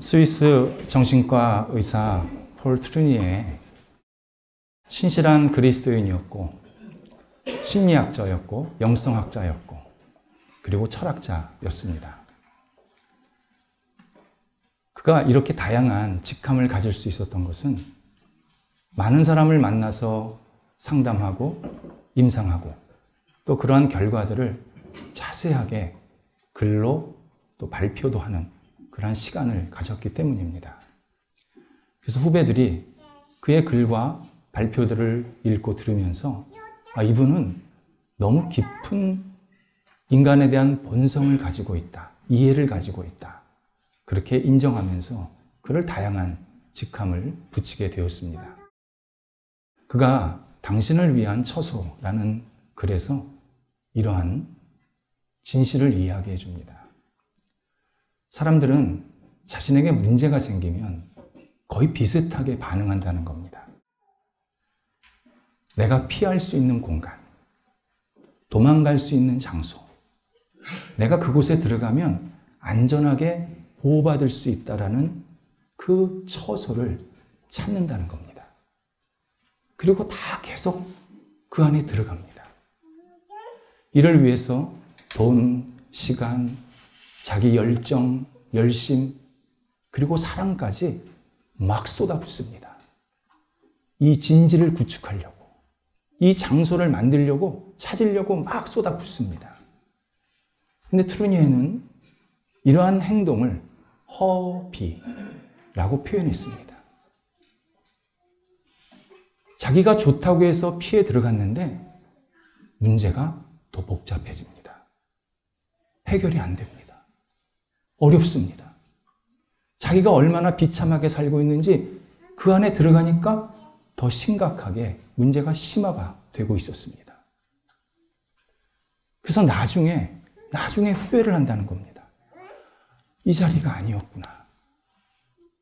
스위스 정신과 의사 폴 트루니에 신실한 그리스도인이었고 심리학자였고 영성학자였고 그리고 철학자였습니다. 그가 이렇게 다양한 직함을 가질 수 있었던 것은 많은 사람을 만나서 상담하고 임상하고 또 그러한 결과들을 자세하게 글로 또 발표도 하는 그러한 시간을 가졌기 때문입니다. 그래서 후배들이 그의 글과 발표들을 읽고 들으면서 이분은 너무 깊은 인간에 대한 본성을 가지고 있다, 이해를 가지고 있다, 그렇게 인정하면서 그를 다양한 직함을 붙이게 되었습니다. 그가 당신을 위한 처소라는 글에서 이러한 진실을 이야기해 줍니다. 사람들은 자신에게 문제가 생기면 거의 비슷하게 반응한다는 겁니다. 내가 피할 수 있는 공간, 도망갈 수 있는 장소, 내가 그곳에 들어가면 안전하게 보호받을 수 있다라는 그 처소를 찾는다는 겁니다. 그리고 다 계속 그 안에 들어갑니다. 이를 위해서 돈, 시간, 자기 열정, 열심, 그리고 사랑까지 막 쏟아붓습니다. 이 진지를 구축하려고, 이 장소를 만들려고, 찾으려고 막 쏟아붓습니다. 근데 트루니에는 이러한 행동을 허비라고 표현했습니다. 자기가 좋다고 해서 피해 들어갔는데 문제가 더 복잡해집니다. 해결이 안 됩니다. 어렵습니다. 자기가 얼마나 비참하게 살고 있는지 그 안에 들어가니까 더 심각하게 문제가 심화가 되고 있었습니다. 그래서 나중에 후회를 한다는 겁니다. 이 자리가 아니었구나.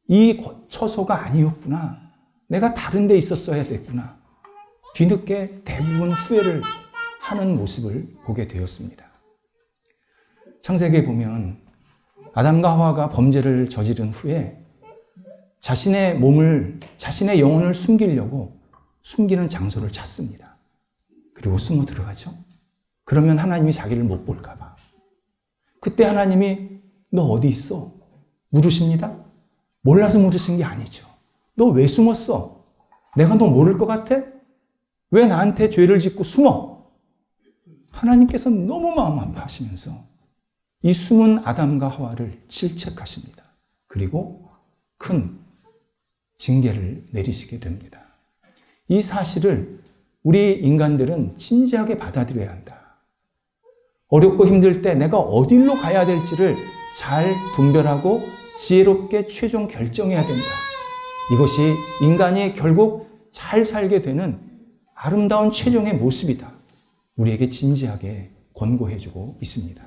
이 처소가 아니었구나. 내가 다른 데 있었어야 됐구나. 뒤늦게 대부분 후회를 하는 모습을 보게 되었습니다. 창세기에 보면 아담과 하와가 범죄를 저지른 후에 자신의 몸을, 자신의 영혼을 숨기려고 숨기는 장소를 찾습니다. 그리고 숨어 들어가죠. 그러면 하나님이 자기를 못 볼까 봐. 그때 하나님이 너 어디 있어? 물으십니다. 몰라서 물으신 게 아니죠. 너 왜 숨었어? 내가 너 모를 것 같아? 왜 나한테 죄를 짓고 숨어? 하나님께서 너무 마음 아파하시면서 이 숨은 아담과 하와를 질책하십니다. 그리고 큰 징계를 내리시게 됩니다. 이 사실을 우리 인간들은 진지하게 받아들여야 한다. 어렵고 힘들 때 내가 어디로 가야 될지를 잘 분별하고 지혜롭게 최종 결정해야 된다. 이것이 인간이 결국 잘 살게 되는 아름다운 최종의 모습이다. 우리에게 진지하게 권고해주고 있습니다.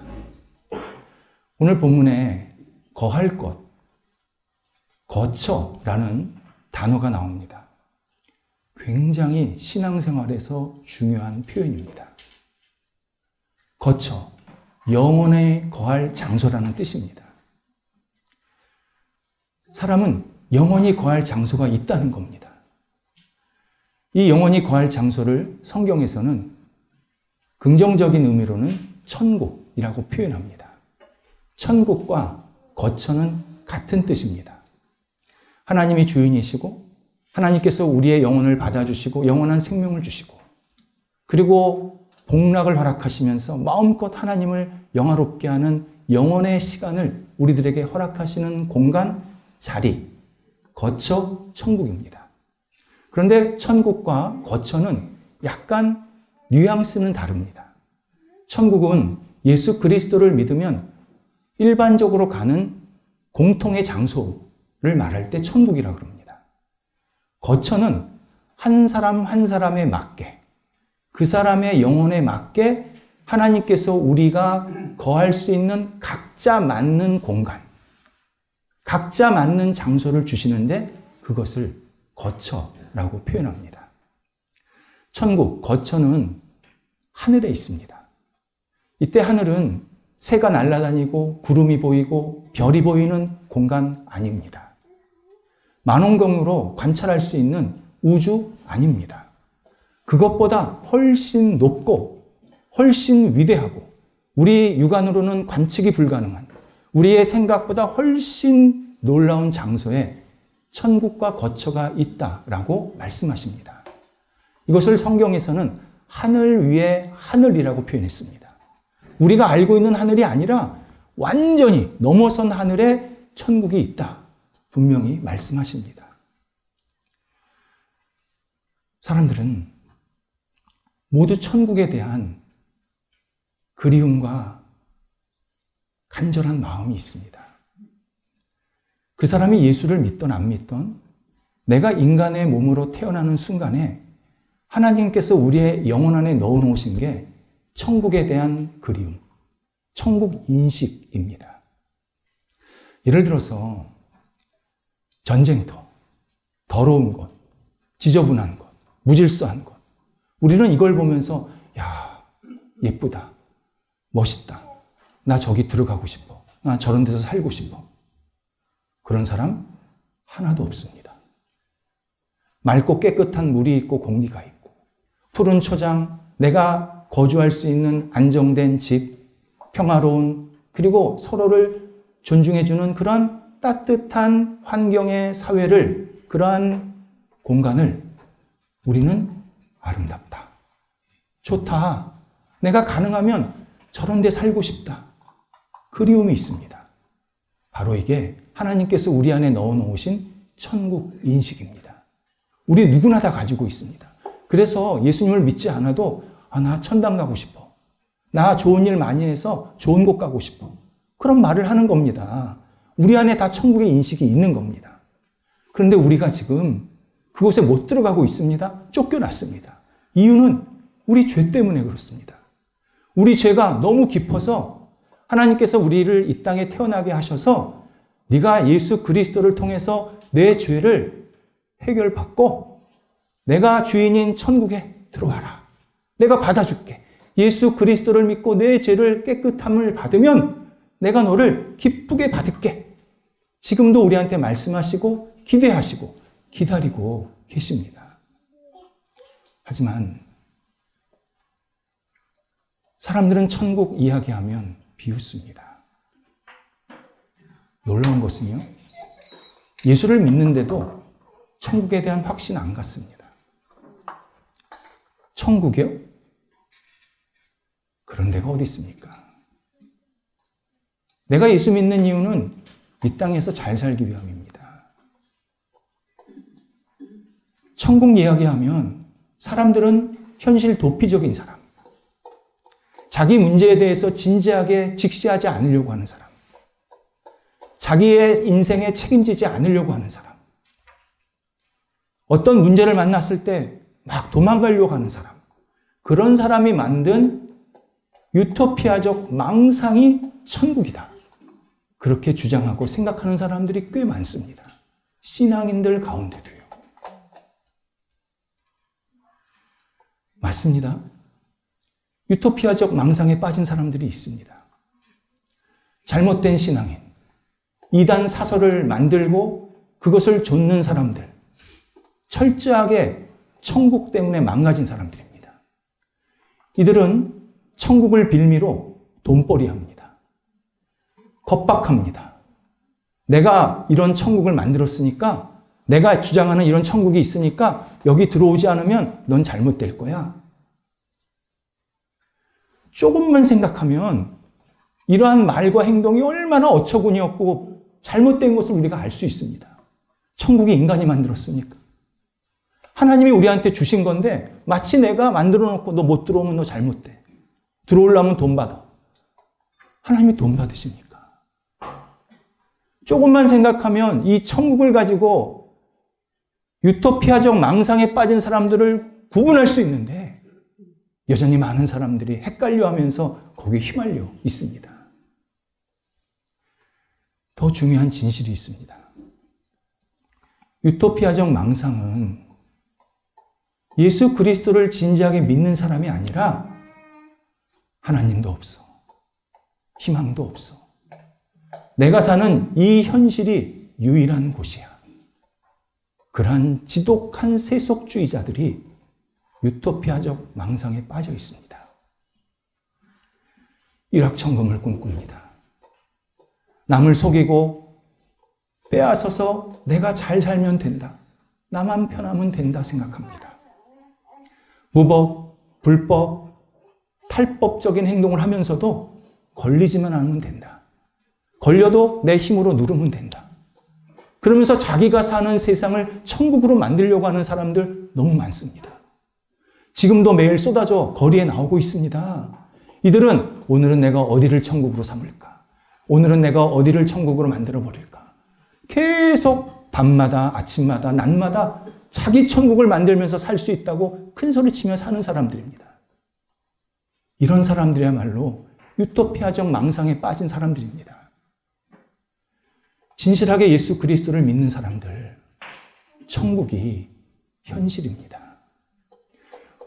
오늘 본문에 거할 것, 거처라는 단어가 나옵니다. 굉장히 신앙생활에서 중요한 표현입니다. 거처, 영혼에 거할 장소라는 뜻입니다. 사람은 영원히 거할 장소가 있다는 겁니다. 이 영원히 거할 장소를 성경에서는 긍정적인 의미로는 천국이라고 표현합니다. 천국과 거처는 같은 뜻입니다. 하나님이 주인이시고 하나님께서 우리의 영혼을 받아주시고 영원한 생명을 주시고 그리고 복락을 허락하시면서 마음껏 하나님을 영화롭게 하는 영원의 시간을 우리들에게 허락하시는 공간, 자리, 거처, 천국입니다. 그런데 천국과 거처는 약간 뉘앙스는 다릅니다. 천국은 예수 그리스도를 믿으면 일반적으로 가는 공통의 장소를 말할 때 천국이라고 합니다. 거처는 한 사람 한 사람에 맞게, 그 사람의 영혼에 맞게 하나님께서 우리가 거할 수 있는 각자 맞는 공간, 각자 맞는 장소를 주시는데 그것을 거처라고 표현합니다. 천국, 거처는 하늘에 있습니다. 이때 하늘은 새가 날아다니고 구름이 보이고 별이 보이는 공간 아닙니다. 만원경으로 관찰할 수 있는 우주 아닙니다. 그것보다 훨씬 높고 훨씬 위대하고 우리 육안으로는 관측이 불가능한 우리의 생각보다 훨씬 놀라운 장소에 천국과 거처가 있다라고 말씀하십니다. 이것을 성경에서는 하늘 위에 하늘이라고 표현했습니다. 우리가 알고 있는 하늘이 아니라 완전히 넘어선 하늘에 천국이 있다. 분명히 말씀하십니다. 사람들은 모두 천국에 대한 그리움과 간절한 마음이 있습니다. 그 사람이 예수를 믿던 안 믿던 내가 인간의 몸으로 태어나는 순간에 하나님께서 우리의 영혼 안에 넣어놓으신 게 천국에 대한 그리움, 천국 인식입니다. 예를 들어서 전쟁터, 더러운 것, 지저분한 것, 무질서한 것. 우리는 이걸 보면서 야, 예쁘다, 멋있다. 나 저기 들어가고 싶어. 나 저런 데서 살고 싶어. 그런 사람 하나도 없습니다. 맑고 깨끗한 물이 있고 공기가 있고 푸른 초장, 내가 거주할 수 있는 안정된 집, 평화로운 그리고 서로를 존중해주는 그런 따뜻한 환경의 사회를, 그러한 공간을 우리는 아름답다, 좋다, 내가 가능하면 저런 데 살고 싶다, 그리움이 있습니다. 바로 이게 하나님께서 우리 안에 넣어놓으신 천국 인식입니다. 우리 누구나 다 가지고 있습니다. 그래서 예수님을 믿지 않아도 나 천당 가고 싶어. 나 좋은 일 많이 해서 좋은 곳 가고 싶어. 그런 말을 하는 겁니다. 우리 안에 다 천국의 인식이 있는 겁니다. 그런데 우리가 지금 그곳에 못 들어가고 있습니다. 쫓겨났습니다. 이유는 우리 죄 때문에 그렇습니다. 우리 죄가 너무 깊어서 하나님께서 우리를 이 땅에 태어나게 하셔서 네가 예수 그리스도를 통해서 내 죄를 해결받고 내가 주인인 천국에 들어와라. 내가 받아줄게. 예수 그리스도를 믿고 내 죄를 깨끗함을 받으면 내가 너를 기쁘게 받을게. 지금도 우리한테 말씀하시고 기대하시고 기다리고 계십니다. 하지만 사람들은 천국 이야기하면 비웃습니다. 놀라운 것은요, 예수를 믿는데도 천국에 대한 확신 안 갖습니다. 천국이요? 그런 데가 어디 있습니까? 내가 예수 믿는 이유는 이 땅에서 잘 살기 위함입니다. 천국 이야기하면 사람들은 현실 도피적인 사람, 자기 문제에 대해서 진지하게 직시하지 않으려고 하는 사람, 자기의 인생에 책임지지 않으려고 하는 사람, 어떤 문제를 만났을 때 막 도망가려고 하는 사람, 그런 사람이 만든 유토피아적 망상이 천국이다. 그렇게 주장하고 생각하는 사람들이 꽤 많습니다. 신앙인들 가운데도요. 맞습니다. 유토피아적 망상에 빠진 사람들이 있습니다. 잘못된 신앙인, 이단 사설을 만들고 그것을 좇는 사람들, 철저하게 천국 때문에 망가진 사람들입니다. 이들은 천국을 빌미로 돈벌이 합니다. 겁박합니다. 내가 이런 천국을 만들었으니까, 내가 주장하는 이런 천국이 있으니까 여기 들어오지 않으면 넌 잘못될 거야. 조금만 생각하면 이러한 말과 행동이 얼마나 어처구니 없고 잘못된 것을 우리가 알 수 있습니다. 천국이 인간이 만들었으니까. 하나님이 우리한테 주신 건데 마치 내가 만들어 놓고 너 못 들어오면 너 잘못돼. 들어오려면 돈 받아. 하나님이 돈 받으십니까? 조금만 생각하면 이 천국을 가지고 유토피아적 망상에 빠진 사람들을 구분할 수 있는데 여전히 많은 사람들이 헷갈려하면서 거기에 휘말려 있습니다. 더 중요한 진실이 있습니다. 유토피아적 망상은 예수 그리스도를 진지하게 믿는 사람이 아니라 하나님도 없어, 희망도 없어. 내가 사는 이 현실이 유일한 곳이야. 그러한 지독한 세속주의자들이 유토피아적 망상에 빠져 있습니다. 일확천금을 꿈꿉니다. 남을 속이고 빼앗아서 내가 잘 살면 된다. 나만 편하면 된다 생각합니다. 무법, 불법, 탈법적인 행동을 하면서도 걸리지만 않으면 된다. 걸려도 내 힘으로 누르면 된다. 그러면서 자기가 사는 세상을 천국으로 만들려고 하는 사람들 너무 많습니다. 지금도 매일 쏟아져 거리에 나오고 있습니다. 이들은 오늘은 내가 어디를 천국으로 삼을까? 오늘은 내가 어디를 천국으로 만들어 버릴까? 계속 밤마다 아침마다 낮마다 자기 천국을 만들면서 살 수 있다고 큰 소리치며 사는 사람들입니다. 이런 사람들이야말로 유토피아적 망상에 빠진 사람들입니다. 진실하게 예수 그리스도를 믿는 사람들, 천국이 현실입니다.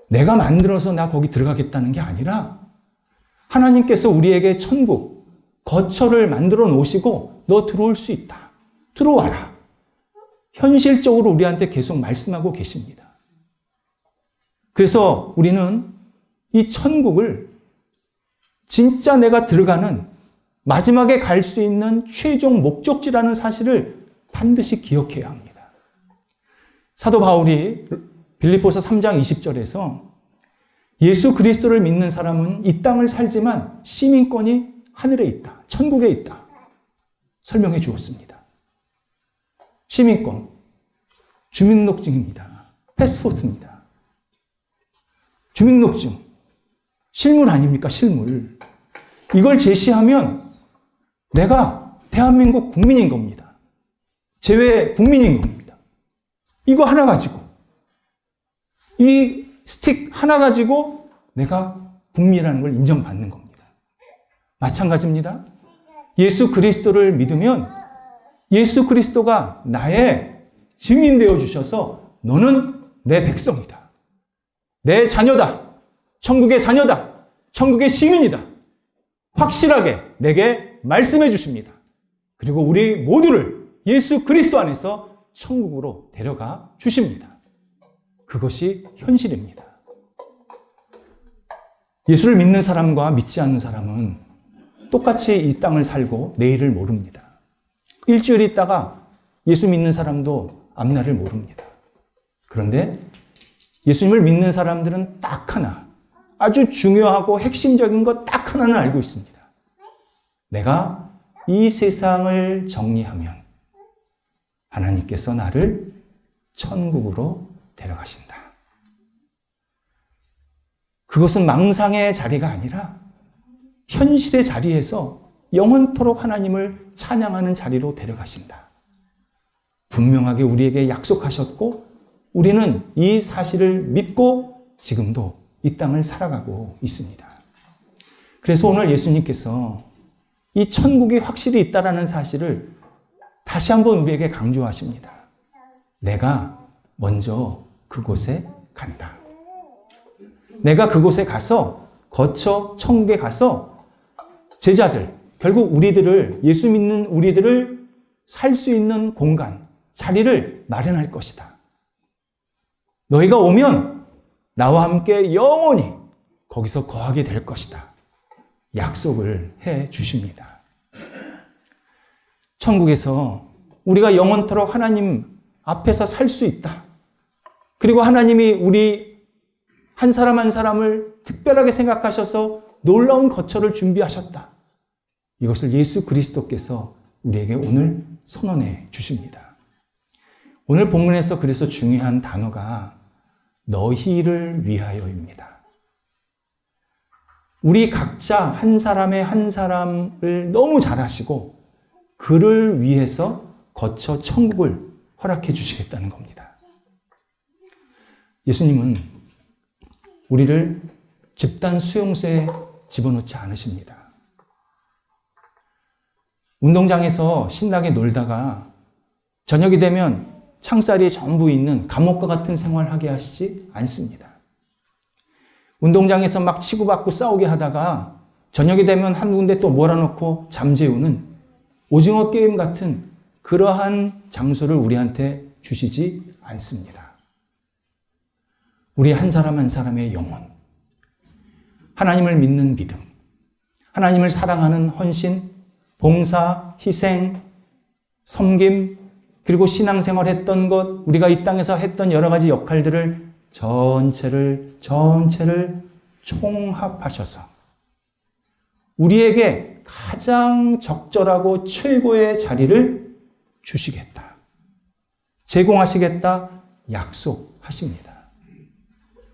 내가 만들어서 나 거기 들어가겠다는 게 아니라 하나님께서 우리에게 천국, 거처를 만들어 놓으시고 너 들어올 수 있다. 들어와라. 현실적으로 우리한테 계속 말씀하고 계십니다. 그래서 우리는 이 천국을 진짜 내가 들어가는 마지막에 갈 수 있는 최종 목적지라는 사실을 반드시 기억해야 합니다. 사도 바울이 빌립보서 3장 20절에서 예수 그리스도를 믿는 사람은 이 땅을 살지만 시민권이 하늘에 있다. 천국에 있다. 설명해 주었습니다. 시민권, 주민등록증입니다. 패스포트입니다. 주민등록증, 실물 아닙니까? 실물. 이걸 제시하면 내가 대한민국 국민인 겁니다. 제외 국민인 겁니다. 이거 하나 가지고, 이 스틱 하나 가지고 내가 국민이라는 걸 인정받는 겁니다. 마찬가지입니다. 예수 그리스도를 믿으면 예수 그리스도가 나의 증인 되어 주셔서 너는 내 백성이다. 내 자녀다. 천국의 자녀다. 천국의 시민이다. 확실하게 내게 말씀해 주십니다. 그리고 우리 모두를 예수 그리스도 안에서 천국으로 데려가 주십니다. 그것이 현실입니다. 예수를 믿는 사람과 믿지 않는 사람은 똑같이 이 땅을 살고 내일을 모릅니다. 일주일 있다가 예수 믿는 사람도 앞날을 모릅니다. 그런데 예수님을 믿는 사람들은 딱 하나, 아주 중요하고 핵심적인 것 딱 하나는 알고 있습니다. 내가 이 세상을 정리하면 하나님께서 나를 천국으로 데려가신다. 그것은 망상의 자리가 아니라 현실의 자리에서 영원토록 하나님을 찬양하는 자리로 데려가신다. 분명하게 우리에게 약속하셨고 우리는 이 사실을 믿고 지금도 이 땅을 살아가고 있습니다. 그래서 오늘 예수님께서 이 천국이 확실히 있다는 사실을 다시 한번 우리에게 강조하십니다. 내가 먼저 그곳에 간다. 내가 그곳에 가서 거쳐 천국에 가서 제자들, 결국 우리들을, 예수 믿는 우리들을 살 수 있는 공간, 자리를 마련할 것이다. 너희가 오면 나와 함께 영원히 거기서 거하게 될 것이다. 약속을 해 주십니다. 천국에서 우리가 영원토록 하나님 앞에서 살 수 있다. 그리고 하나님이 우리 한 사람 한 사람을 특별하게 생각하셔서 놀라운 거처를 준비하셨다. 이것을 예수 그리스도께서 우리에게 오늘 선언해 주십니다. 오늘 본문에서 그래서 중요한 단어가 너희를 위하여입니다. 우리 각자 한 사람의 한 사람을 너무 잘 아시고 그를 위해서 거쳐 천국을 허락해 주시겠다는 겁니다. 예수님은 우리를 집단 수용소에 집어넣지 않으십니다. 운동장에서 신나게 놀다가 저녁이 되면 창살이 전부 있는 감옥과 같은 생활하게 하시지 않습니다. 운동장에서 막 치고받고 싸우게 하다가 저녁이 되면 한 군데 또 몰아놓고 잠재우는 오징어 게임 같은 그러한 장소를 우리한테 주시지 않습니다. 우리 한 사람 한 사람의 영혼, 하나님을 믿는 믿음, 하나님을 사랑하는 헌신, 봉사, 희생, 섬김, 그리고 신앙생활 했던 것, 우리가 이 땅에서 했던 여러 가지 역할들을 전체를 총합하셔서 우리에게 가장 적절하고 최고의 자리를 주시겠다, 제공하시겠다 약속하십니다.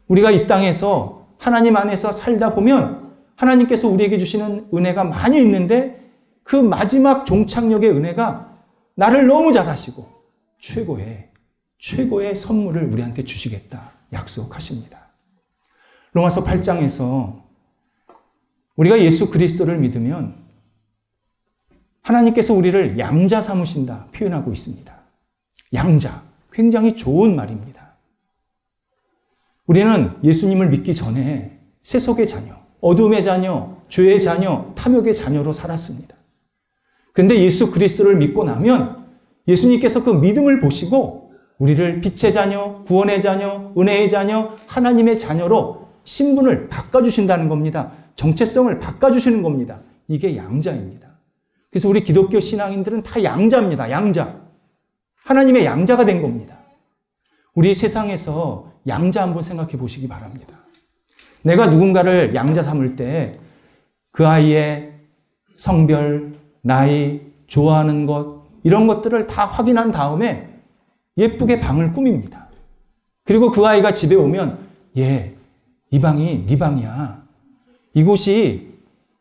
우리가 이 땅에서 하나님 안에서 살다 보면 하나님께서 우리에게 주시는 은혜가 많이 있는데 그 마지막 종착역의 은혜가 나를 너무 잘하시고 최고의 선물을 우리한테 주시겠다 약속하십니다. 로마서 8장에서 우리가 예수 그리스도를 믿으면 하나님께서 우리를 양자 삼으신다 표현하고 있습니다. 양자, 굉장히 좋은 말입니다. 우리는 예수님을 믿기 전에 세속의 자녀, 어둠의 자녀, 죄의 자녀, 탐욕의 자녀로 살았습니다. 근데 예수 그리스도를 믿고 나면 예수님께서 그 믿음을 보시고 우리를 빛의 자녀, 구원의 자녀, 은혜의 자녀, 하나님의 자녀로 신분을 바꿔주신다는 겁니다. 정체성을 바꿔주시는 겁니다. 이게 양자입니다. 그래서 우리 기독교 신앙인들은 다 양자입니다. 양자. 하나님의 양자가 된 겁니다. 우리 세상에서 양자 한번 생각해 보시기 바랍니다. 내가 누군가를 양자 삼을 때 그 아이의 성별, 나이, 좋아하는 것, 이런 것들을 다 확인한 다음에 예쁘게 방을 꾸밉니다. 그리고 그 아이가 집에 오면 이 방이 네 방이야. 이곳이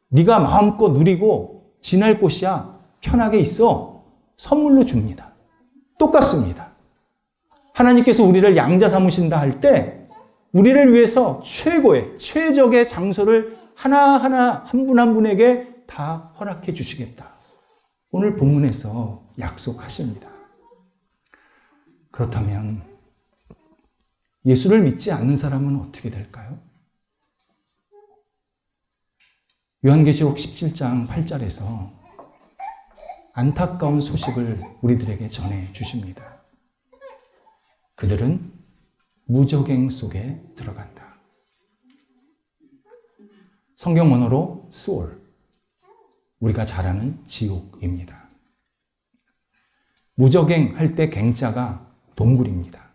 네가 마음껏 누리고 지낼 곳이야. 편하게 있어. 선물로 줍니다. 똑같습니다. 하나님께서 우리를 양자 삼으신다 할 때 우리를 위해서 최적의 장소를 하나하나 한 분 한 분에게 다 허락해 주시겠다. 오늘 본문에서 약속하십니다. 그렇다면 예수를 믿지 않는 사람은 어떻게 될까요? 요한계시록 17장 8절에서 안타까운 소식을 우리들에게 전해 주십니다. 그들은 무저갱 속에 들어간다. 성경 언어로 수올, 우리가 잘 아는 지옥입니다. 무저갱 할 때 갱자가 동굴입니다.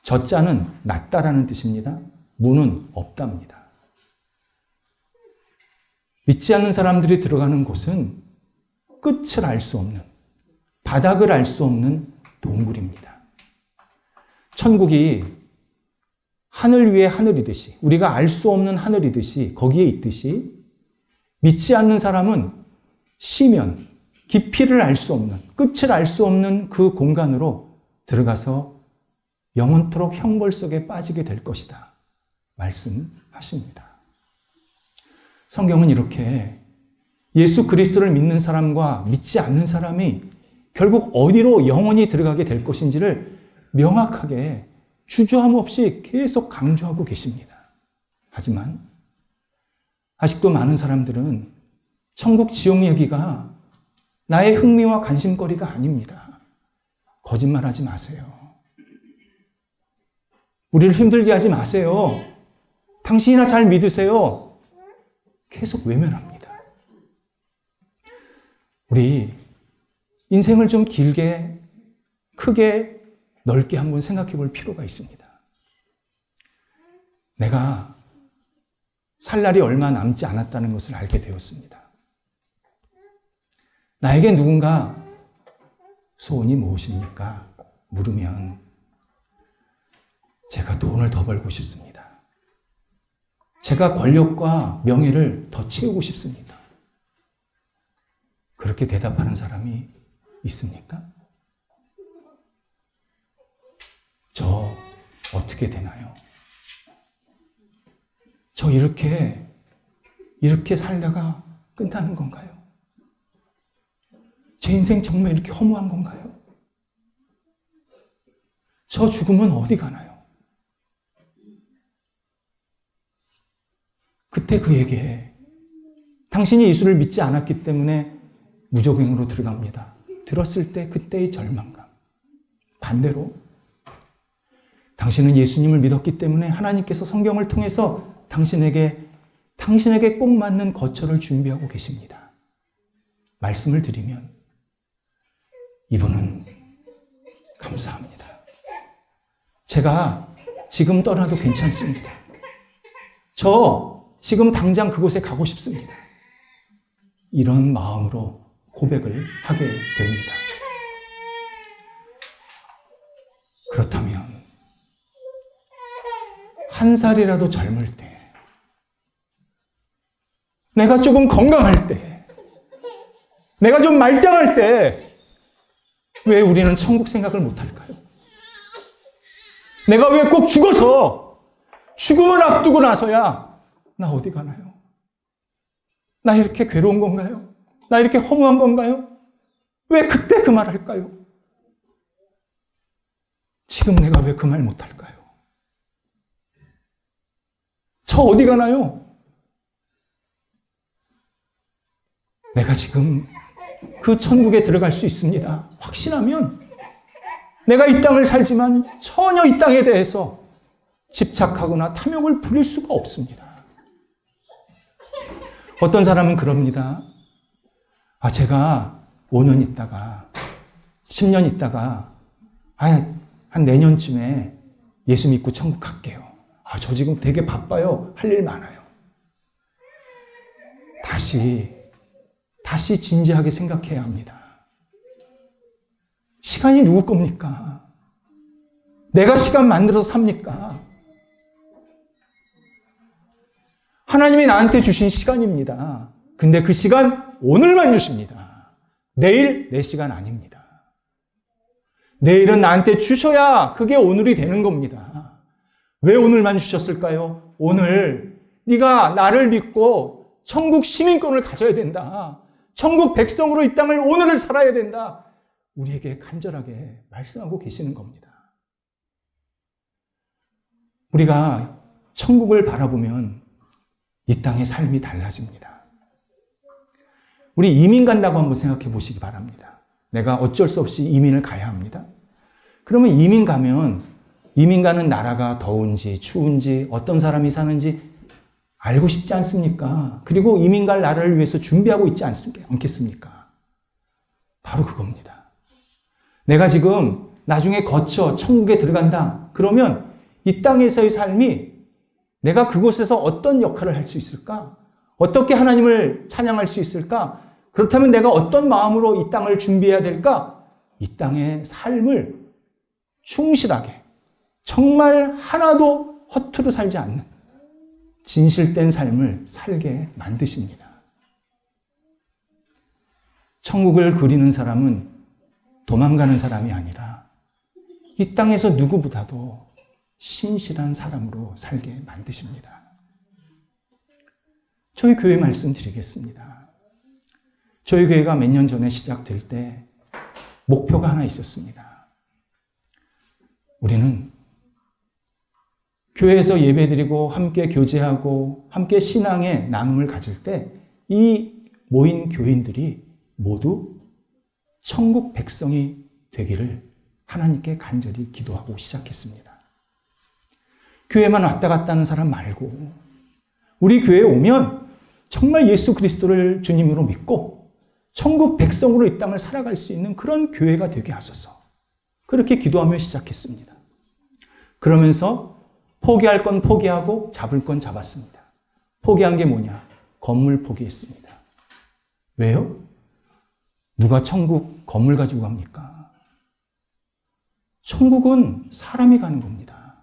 저자는 낮다라는 뜻입니다. 무는 없답니다. 믿지 않는 사람들이 들어가는 곳은 끝을 알 수 없는, 바닥을 알 수 없는 동굴입니다. 천국이 하늘 위에 하늘이듯이, 우리가 알 수 없는 하늘이듯이 거기에 있듯이 믿지 않는 사람은 시면, 깊이를 알 수 없는, 끝을 알 수 없는 그 공간으로 들어가서 영원토록 형벌 속에 빠지게 될 것이다 말씀하십니다. 성경은 이렇게 예수 그리스도를 믿는 사람과 믿지 않는 사람이 결국 어디로 영원히 들어가게 될 것인지를 명확하게 주저함 없이 계속 강조하고 계십니다. 하지만 아직도 많은 사람들은 천국 지옥 얘기가 나의 흥미와 관심거리가 아닙니다. 거짓말하지 마세요. 우리를 힘들게 하지 마세요. 당신이나 잘 믿으세요. 계속 외면합니다. 우리 인생을 좀 길게, 크게, 넓게 한번 생각해 볼 필요가 있습니다. 내가 살 날이 얼마 남지 않았다는 것을 알게 되었습니다. 나에게 누군가 소원이 무엇입니까? 물으면 제가 돈을 더 벌고 싶습니다. 제가 권력과 명예를 더 채우고 싶습니다. 그렇게 대답하는 사람이 있습니까? 저 어떻게 되나요? 저 이렇게 살다가 끝나는 건가요? 제 인생 정말 이렇게 허무한 건가요? 저 죽으면 어디 가나요? 그때 그에게 당신이 예수를 믿지 않았기 때문에 무적행으로 들어갑니다. 들었을 때 그때의 절망감. 반대로 당신은 예수님을 믿었기 때문에 하나님께서 성경을 통해서 당신에게 꼭 맞는 거처를 준비하고 계십니다. 말씀을 드리면 이분은 감사합니다. 제가 지금 떠나도 괜찮습니다. 저 지금 당장 그곳에 가고 싶습니다. 이런 마음으로 고백을 하게 됩니다. 그렇다면 한 살이라도 젊을 때, 내가 조금 건강할 때, 내가 좀 말짱할 때 왜 우리는 천국 생각을 못할까요? 내가 왜 꼭 죽어서 죽음을 앞두고 나서야 나 어디 가나요? 나 이렇게 괴로운 건가요? 나 이렇게 허무한 건가요? 왜 그때 그 말 할까요? 지금 내가 왜 그 말 못할까요? 저 어디 가나요? 내가 지금 그 천국에 들어갈 수 있습니다. 확신하면 내가 이 땅을 살지만 전혀 이 땅에 대해서 집착하거나 탐욕을 부릴 수가 없습니다. 어떤 사람은 그럽니다. 제가 5년 있다가 10년 있다가 한 내년쯤에 예수 믿고 천국 갈게요. 저 지금 되게 바빠요. 할 일 많아요. 다시 진지하게 생각해야 합니다. 시간이 누구 겁니까? 내가 시간 만들어서 삽니까? 하나님이 나한테 주신 시간입니다. 근데 그 시간 오늘만 주십니다. 내일 내 시간 아닙니다. 내일은 나한테 주셔야 그게 오늘이 되는 겁니다. 왜 오늘만 주셨을까요? 오늘 네가 나를 믿고 천국 시민권을 가져야 된다. 천국 백성으로 이 땅을 오늘을 살아야 된다. 우리에게 간절하게 말씀하고 계시는 겁니다. 우리가 천국을 바라보면 이 땅의 삶이 달라집니다. 우리 이민 간다고 한번 생각해 보시기 바랍니다. 내가 어쩔 수 없이 이민을 가야 합니다. 그러면 이민 가는 나라가 더운지 추운지 어떤 사람이 사는지 알고 싶지 않습니까? 그리고 이민 갈 나라를 위해서 준비하고 있지 않겠습니까? 바로 그겁니다. 내가 지금 나중에 거쳐 천국에 들어간다. 그러면 이 땅에서의 삶이 내가 그곳에서 어떤 역할을 할 수 있을까? 어떻게 하나님을 찬양할 수 있을까? 그렇다면 내가 어떤 마음으로 이 땅을 준비해야 될까? 이 땅의 삶을 충실하게, 정말 하나도 허투루 살지 않는 진실된 삶을 살게 만드십니다. 천국을 그리는 사람은 도망가는 사람이 아니라 이 땅에서 누구보다도 신실한 사람으로 살게 만드십니다. 저희 교회 말씀드리겠습니다. 저희 교회가 몇 년 전에 시작될 때 목표가 하나 있었습니다. 우리는 교회에서 예배드리고 함께 교제하고 함께 신앙의 나눔을 가질 때 이 모인 교인들이 모두 천국 백성이 되기를 하나님께 간절히 기도하고 시작했습니다. 교회만 왔다 갔다 하는 사람 말고 우리 교회에 오면 정말 예수 그리스도를 주님으로 믿고 천국 백성으로 이 땅을 살아갈 수 있는 그런 교회가 되게 하소서. 그렇게 기도하며 시작했습니다. 그러면서 포기할 건 포기하고 잡을 건 잡았습니다. 포기한 게 뭐냐? 건물 포기했습니다. 왜요? 누가 천국 건물 가지고 갑니까? 천국은 사람이 가는 겁니다.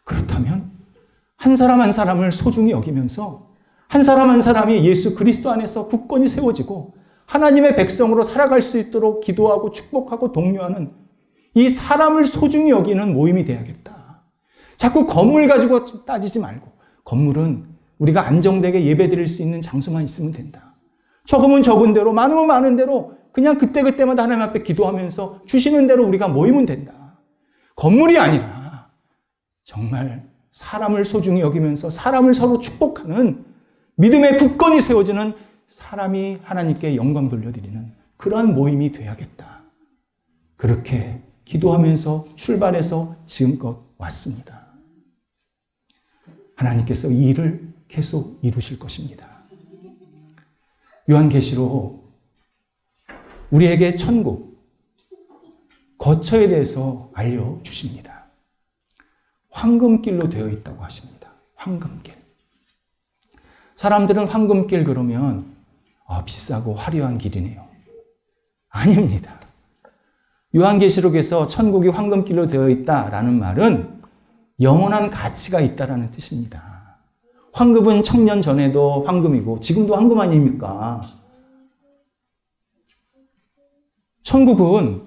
그렇다면 한 사람 한 사람을 소중히 여기면서 한 사람 한 사람이 예수 그리스도 안에서 굳건히 세워지고 하나님의 백성으로 살아갈 수 있도록 기도하고 축복하고 독려하는 이 사람을 소중히 여기는 모임이 돼야겠다. 자꾸 건물 가지고 따지지 말고 건물은 우리가 안정되게 예배드릴 수 있는 장소만 있으면 된다. 적으면 적은 대로 많으면 많은 대로 그냥 그때그때마다 하나님 앞에 기도하면서 주시는 대로 우리가 모이면 된다. 건물이 아니라 정말 사람을 소중히 여기면서 사람을 서로 축복하는 믿음에 굳건히 세워지는 사람이 하나님께 영광 돌려드리는 그러한 모임이 되어야겠다. 그렇게 기도하면서 출발해서 지금껏 왔습니다. 하나님께서 이 일을 계속 이루실 것입니다. 요한계시록 우리에게 천국, 거처에 대해서 알려주십니다. 황금길로 되어 있다고 하십니다. 황금길. 사람들은 황금길 그러면 비싸고 화려한 길이네요. 아닙니다. 요한계시록에서 천국이 황금길로 되어 있다라는 말은 영원한 가치가 있다라는 뜻입니다. 황금은 천년 전에도 황금이고 지금도 황금 아닙니까? 천국은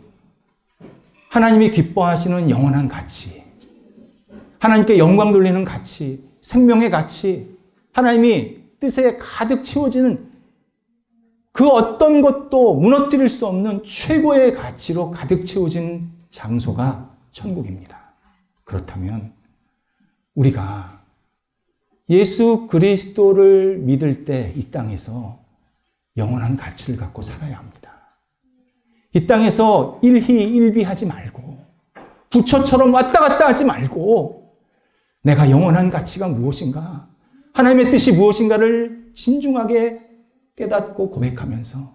하나님이 기뻐하시는 영원한 가치, 하나님께 영광 돌리는 가치, 생명의 가치, 하나님이 뜻에 가득 채워지는 그 어떤 것도 무너뜨릴 수 없는 최고의 가치로 가득 채워진 장소가 천국입니다. 그렇다면 우리가 예수 그리스도를 믿을 때 이 땅에서 영원한 가치를 갖고 살아야 합니다. 이 땅에서 일희일비하지 말고 부처처럼 왔다 갔다 하지 말고 내가 영원한 가치가 무엇인가, 하나님의 뜻이 무엇인가를 신중하게 깨닫고 고백하면서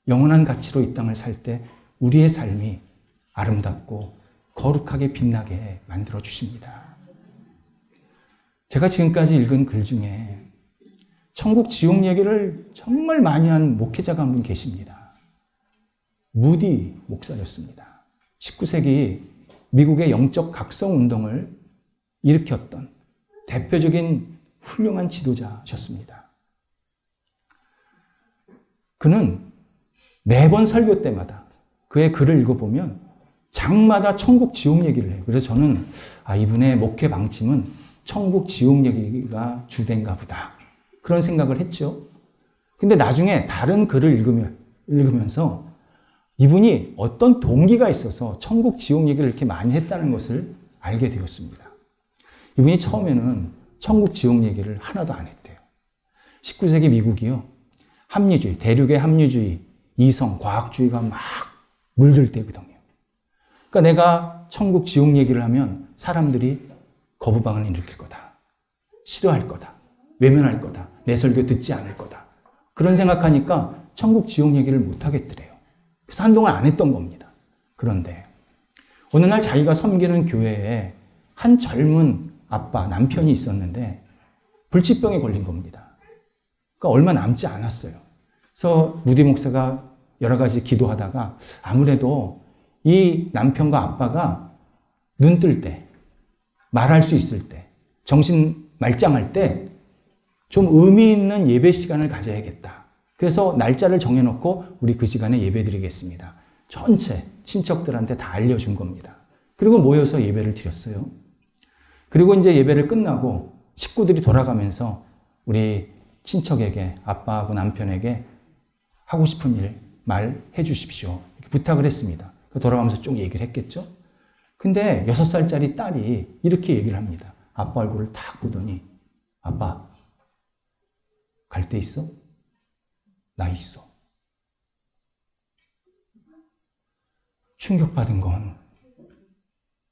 영원한 가치로 이 땅을 살 때 우리의 삶이 아름답고 거룩하게 빛나게 만들어 주십니다. 제가 지금까지 읽은 글 중에 천국 지옥 얘기를 정말 많이 한 목회자가 한 분 계십니다. 무디 목사였습니다. 19세기 미국의 영적 각성 운동을 일으켰던 대표적인 훌륭한 지도자셨습니다. 그는 매번 설교 때마다 그의 글을 읽어보면 장마다 천국 지옥 얘기를 해요. 그래서 저는 이분의 목회 방침은 천국 지옥 얘기가 주된가 보다, 그런 생각을 했죠. 근데 나중에 다른 글을 읽으면서 이분이 어떤 동기가 있어서 천국 지옥 얘기를 이렇게 많이 했다는 것을 알게 되었습니다. 이분이 처음에는 천국 지옥 얘기를 하나도 안 했대요. 19세기 미국이요, 합리주의, 대륙의 합리주의, 이성, 과학주의가 막 물들 때거든요. 그러니까 내가 천국 지옥 얘기를 하면 사람들이 거부반응을 일으킬 거다, 싫어할 거다, 외면할 거다, 내 설교 듣지 않을 거다, 그런 생각하니까 천국 지옥 얘기를 못 하겠더래요. 그래서 한동안 안 했던 겁니다. 그런데 어느 날 자기가 섬기는 교회에 한 젊은 아빠, 남편이 있었는데 불치병에 걸린 겁니다. 그러니까 얼마 남지 않았어요. 그래서 무디 목사가 여러 가지 기도하다가 아무래도 이 남편과 아빠가 눈 뜰 때, 말할 수 있을 때, 정신 말짱할 때 좀 의미 있는 예배 시간을 가져야겠다. 그래서 날짜를 정해놓고 우리 그 시간에 예배 드리겠습니다. 전체 친척들한테 다 알려준 겁니다. 그리고 모여서 예배를 드렸어요. 그리고 이제 예배를 끝나고 식구들이 돌아가면서 우리 친척에게, 아빠하고 남편에게 하고 싶은 일 말해 주십시오, 이렇게 부탁을 했습니다. 돌아가면서 쭉 얘기를 했겠죠. 근데 6살짜리 딸이 이렇게 얘기를 합니다. 아빠 얼굴을 딱 보더니, 아빠, 갈 데 있어? 나 있어. 충격받은 건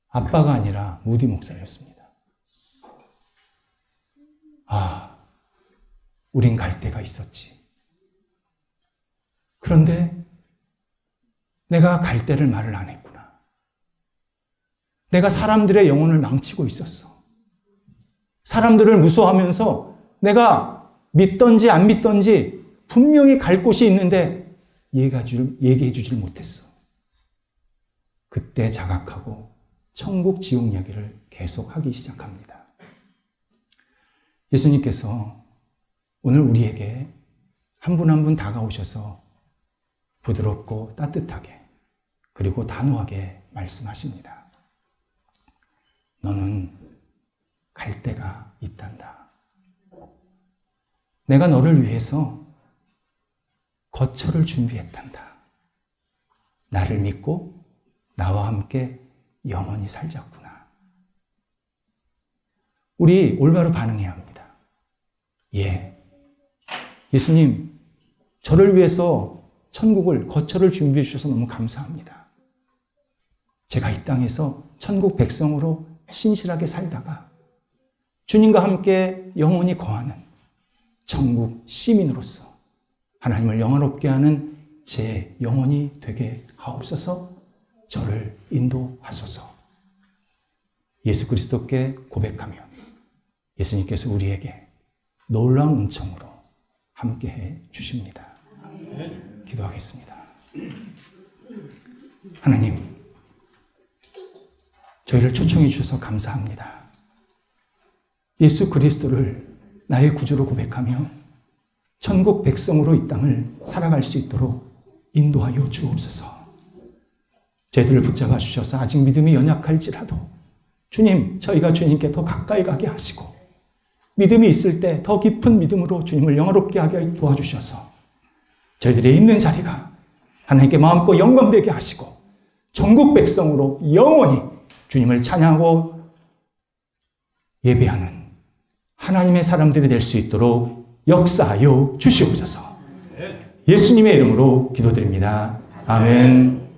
아빠가 아니라 무디 목사였습니다. 우린 갈 데가 있었지. 그런데 내가 갈 데를 말을 안 했구나. 내가 사람들의 영혼을 망치고 있었어. 사람들을 무서워하면서 내가 믿던지 안 믿던지 분명히 갈 곳이 있는데 얘기해 주질 못했어. 그때 자각하고 천국 지옥 이야기를 계속 하기 시작합니다. 예수님께서 오늘 우리에게 한 분 한 분 다가오셔서 부드럽고 따뜻하게 그리고 단호하게 말씀하십니다. 너는 갈 데가 있단다. 내가 너를 위해서 거처를 준비했단다. 나를 믿고 나와 함께 영원히 살자꾸나. 우리 올바로 반응해야 합니다. 예수님, 저를 위해서 천국을, 거처를 준비해 주셔서 너무 감사합니다. 제가 이 땅에서 천국 백성으로 신실하게 살다가 주님과 함께 영원히 거하는 천국 시민으로서 하나님을 영화롭게 하는 제 영혼이 되게 하옵소서. 저를 인도하소서. 예수 그리스도께 고백하며 예수님께서 우리에게 놀라운 은총으로 함께해 주십니다. 기도하겠습니다. 하나님, 저희를 초청해 주셔서 감사합니다. 예수 그리스도를 나의 구주로 고백하며 천국 백성으로 이 땅을 살아갈 수 있도록 인도하여 주옵소서. 저희들을 붙잡아 주셔서 아직 믿음이 연약할지라도 주님, 저희가 주님께 더 가까이 가게 하시고 믿음이 있을 때 더 깊은 믿음으로 주님을 영화롭게 하게 도와주셔서 저희들의 있는 자리가 하나님께 마음껏 영광되게 하시고 천국 백성으로 영원히 주님을 찬양하고 예배하는 하나님의 사람들이 될 수 있도록 역사하여 주시옵소서. 예수님의 이름으로 기도드립니다. 아멘.